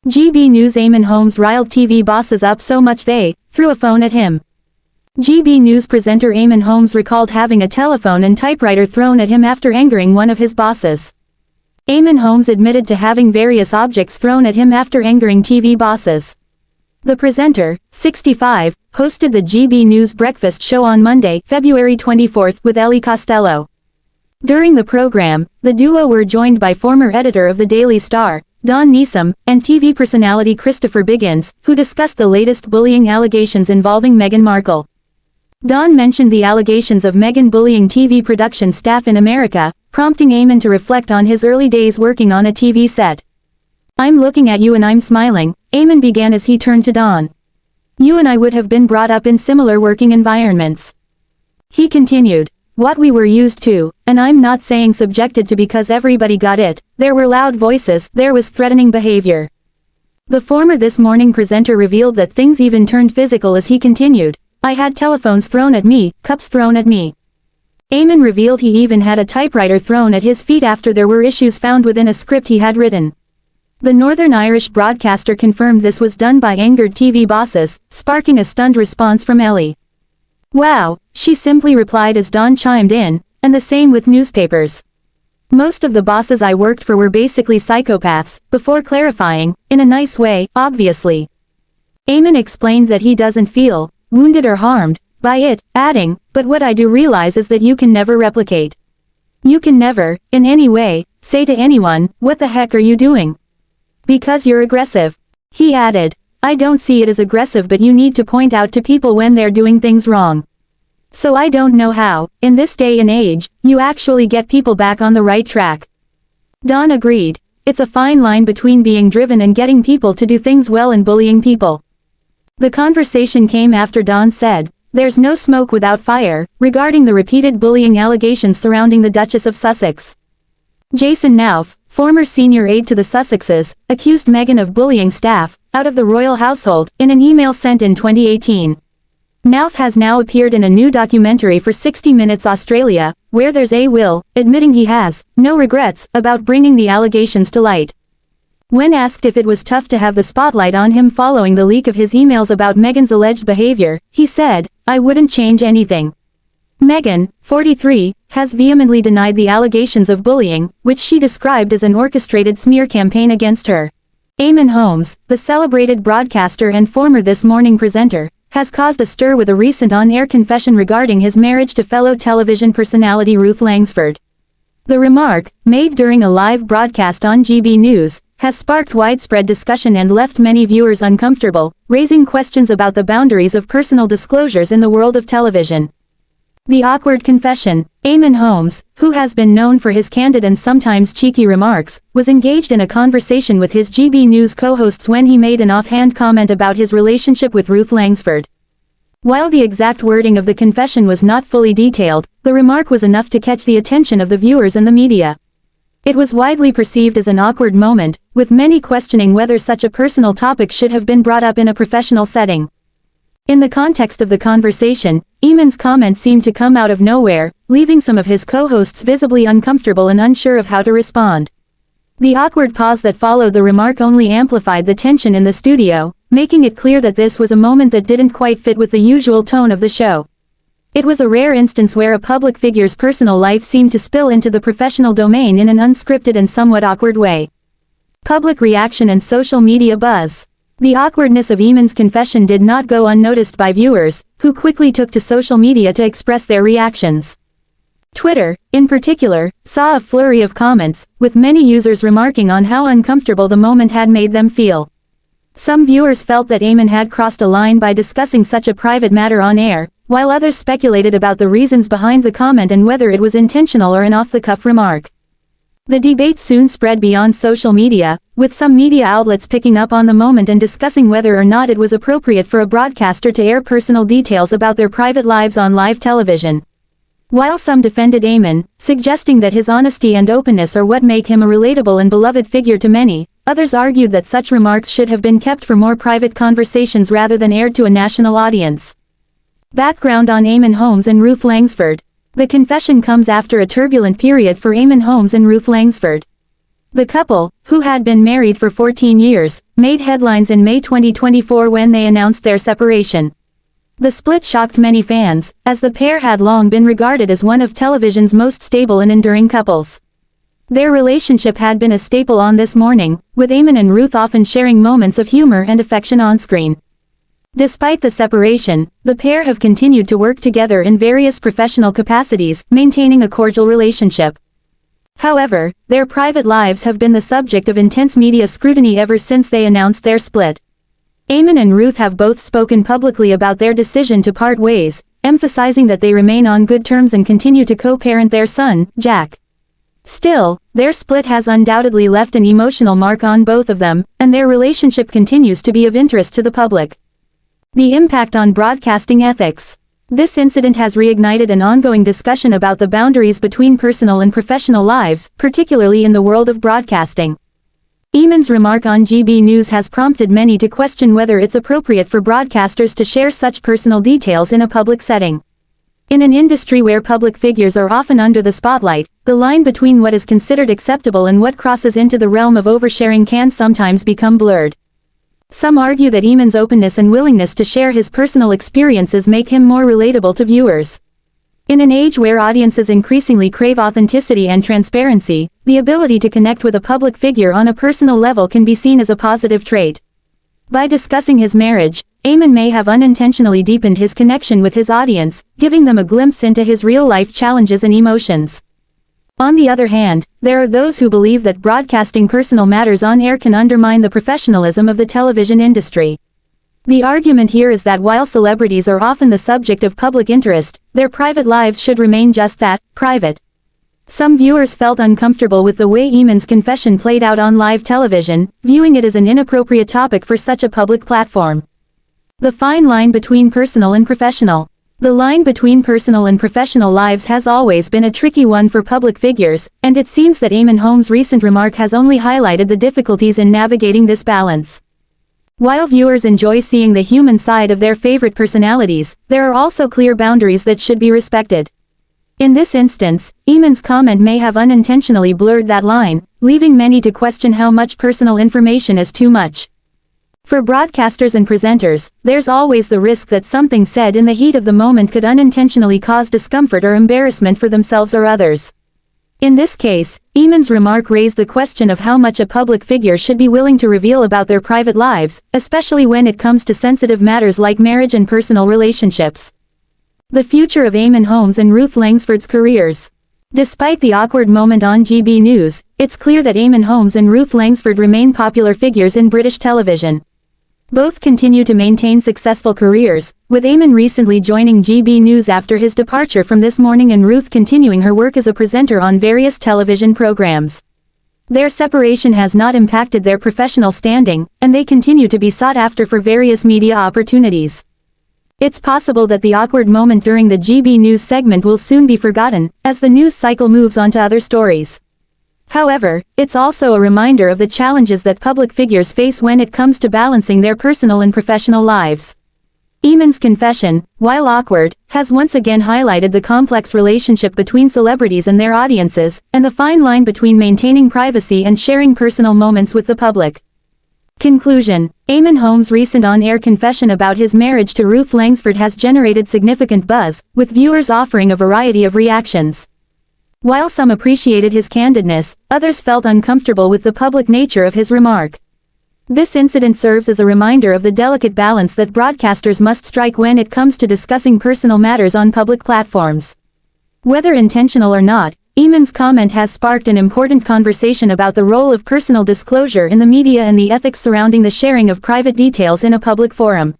GB News Eamonn Holmes riled TV bosses up so much they threw a phone at him. GB News presenter Eamonn Holmes recalled having a telephone and typewriter thrown at him after angering one of his bosses. Eamonn Holmes admitted to having various objects thrown at him after angering TV bosses. The presenter, 65, hosted the GB News breakfast show on Monday, February 24, with Ellie Costello. During the program, the duo were joined by former editor of the Daily Star, Neesom, and TV personality Christopher Biggins, who discussed the latest bullying allegations involving Meghan Markle. Don mentioned the allegations of Meghan bullying TV production staff in America, prompting Eamonn to reflect on his early days working on a TV set. "I'm looking at you and I'm smiling," Eamonn began as he turned to Don. "You and I would have been brought up in similar working environments." He continued, "What we were used to, and I'm not saying subjected to because everybody got it, there were loud voices, there was threatening behavior." The former This Morning presenter revealed that things even turned physical as he continued, "I had telephones thrown at me, cups thrown at me." Eamonn revealed he even had a typewriter thrown at his feet after there were issues found within a script he had written. The Northern Irish broadcaster confirmed this was done by angered TV bosses, sparking a stunned response from Ellie. "Wow," she simply replied as Don chimed in, "and the same with newspapers. Most of the bosses I worked for were basically psychopaths," before clarifying, "in a nice way, obviously." Eamonn explained that he doesn't feel wounded or harmed by it, adding, "But what I do realize is that you can never replicate. You can never, in any way, say to anyone, 'What the heck are you doing?' Because you're aggressive." He added, "I don't see it as aggressive, but you need to point out to people when they're doing things wrong. So I don't know how, in this day and age, you actually get people back on the right track." Don agreed, "It's a fine line between being driven and getting people to do things well and bullying people." The conversation came after Don said, "There's no smoke without fire," regarding the repeated bullying allegations surrounding the Duchess of Sussex. Jason Nauf, former senior aide to the Sussexes, accused Meghan of bullying staff out of the royal household in an email sent in 2018. Nauf has now appeared in a new documentary for 60 Minutes Australia, Where There's a Will, admitting he has no regrets about bringing the allegations to light. When asked if it was tough to have the spotlight on him following the leak of his emails about Meghan's alleged behavior, he said, "I wouldn't change anything." Meghan, 43, has vehemently denied the allegations of bullying, which she described as an orchestrated smear campaign against her. Eamonn Holmes, the celebrated broadcaster and former This Morning presenter, has caused a stir with a recent on-air confession regarding his marriage to fellow television personality Ruth Langsford. The remark, made during a live broadcast on GB News, has sparked widespread discussion and left many viewers uncomfortable, raising questions about the boundaries of personal disclosures in the world of television. The awkward confession. Eamonn Holmes, who has been known for his candid and sometimes cheeky remarks, was engaged in a conversation with his GB News co-hosts when he made an offhand comment about his relationship with Ruth Langsford. While the exact wording of the confession was not fully detailed, the remark was enough to catch the attention of the viewers and the media. It was widely perceived as an awkward moment, with many questioning whether such a personal topic should have been brought up in a professional setting. In the context of the conversation, Eamonn's comment seemed to come out of nowhere, leaving some of his co-hosts visibly uncomfortable and unsure of how to respond. The awkward pause that followed the remark only amplified the tension in the studio, making it clear that this was a moment that didn't quite fit with the usual tone of the show. It was a rare instance where a public figure's personal life seemed to spill into the professional domain in an unscripted and somewhat awkward way. Public reaction and social media buzz. The awkwardness of Eamonn's confession did not go unnoticed by viewers, who quickly took to social media to express their reactions. Twitter, in particular, saw a flurry of comments, with many users remarking on how uncomfortable the moment had made them feel. Some viewers felt that Eamonn had crossed a line by discussing such a private matter on air, while others speculated about the reasons behind the comment and whether it was intentional or an off-the-cuff remark. The debate soon spread beyond social media, with some media outlets picking up on the moment and discussing whether or not it was appropriate for a broadcaster to air personal details about their private lives on live television. While some defended Eamonn, suggesting that his honesty and openness are what make him a relatable and beloved figure to many, others argued that such remarks should have been kept for more private conversations rather than aired to a national audience. Background on Eamonn Holmes and Ruth Langsford. The confession comes after a turbulent period for Eamonn Holmes and Ruth Langsford. The couple, who had been married for 14 years, made headlines in May 2024 when they announced their separation. The split shocked many fans, as the pair had long been regarded as one of television's most stable and enduring couples. Their relationship had been a staple on This Morning, with Eamonn and Ruth often sharing moments of humor and affection on-screen. Despite the separation, the pair have continued to work together in various professional capacities, maintaining a cordial relationship. However, their private lives have been the subject of intense media scrutiny ever since they announced their split. Eamonn and Ruth have both spoken publicly about their decision to part ways, emphasizing that they remain on good terms and continue to co-parent their son, Jack. Still, their split has undoubtedly left an emotional mark on both of them, and their relationship continues to be of interest to the public. The impact on broadcasting ethics. This incident has reignited an ongoing discussion about the boundaries between personal and professional lives, particularly in the world of broadcasting. Eamonn's remark on GB News has prompted many to question whether it's appropriate for broadcasters to share such personal details in a public setting. In an industry where public figures are often under the spotlight, the line between what is considered acceptable and what crosses into the realm of oversharing can sometimes become blurred. Some argue that Eamonn's openness and willingness to share his personal experiences make him more relatable to viewers. In an age where audiences increasingly crave authenticity and transparency, the ability to connect with a public figure on a personal level can be seen as a positive trait. By discussing his marriage, Eamonn may have unintentionally deepened his connection with his audience, giving them a glimpse into his real-life challenges and emotions. On the other hand, there are those who believe that broadcasting personal matters on air can undermine the professionalism of the television industry. The argument here is that while celebrities are often the subject of public interest, their private lives should remain just that, private. Some viewers felt uncomfortable with the way Eamonn's confession played out on live television, viewing it as an inappropriate topic for such a public platform. The fine line between personal and professional. The line between personal and professional lives has always been a tricky one for public figures, and it seems that Eamonn Holmes' recent remark has only highlighted the difficulties in navigating this balance. While viewers enjoy seeing the human side of their favorite personalities, there are also clear boundaries that should be respected. In this instance, Eamonn's comment may have unintentionally blurred that line, leaving many to question how much personal information is too much. For broadcasters and presenters, there's always the risk that something said in the heat of the moment could unintentionally cause discomfort or embarrassment for themselves or others. In this case, Eamonn's remark raised the question of how much a public figure should be willing to reveal about their private lives, especially when it comes to sensitive matters like marriage and personal relationships. The future of Eamonn Holmes and Ruth Langsford's careers. Despite the awkward moment on GB News, it's clear that Eamonn Holmes and Ruth Langsford remain popular figures in British television. Both continue to maintain successful careers, with Eamonn recently joining GB News after his departure from This Morning and Ruth continuing her work as a presenter on various television programs. Their separation has not impacted their professional standing, and they continue to be sought after for various media opportunities. It's possible that the awkward moment during the GB News segment will soon be forgotten, as the news cycle moves on to other stories. However, it's also a reminder of the challenges that public figures face when it comes to balancing their personal and professional lives. Eamonn's confession, while awkward, has once again highlighted the complex relationship between celebrities and their audiences, and the fine line between maintaining privacy and sharing personal moments with the public. Conclusion. Eamonn Holmes' recent on-air confession about his marriage to Ruth Langsford has generated significant buzz, with viewers offering a variety of reactions. While some appreciated his candidness, others felt uncomfortable with the public nature of his remark. This incident serves as a reminder of the delicate balance that broadcasters must strike when it comes to discussing personal matters on public platforms. Whether intentional or not, Eamonn's comment has sparked an important conversation about the role of personal disclosure in the media and the ethics surrounding the sharing of private details in a public forum.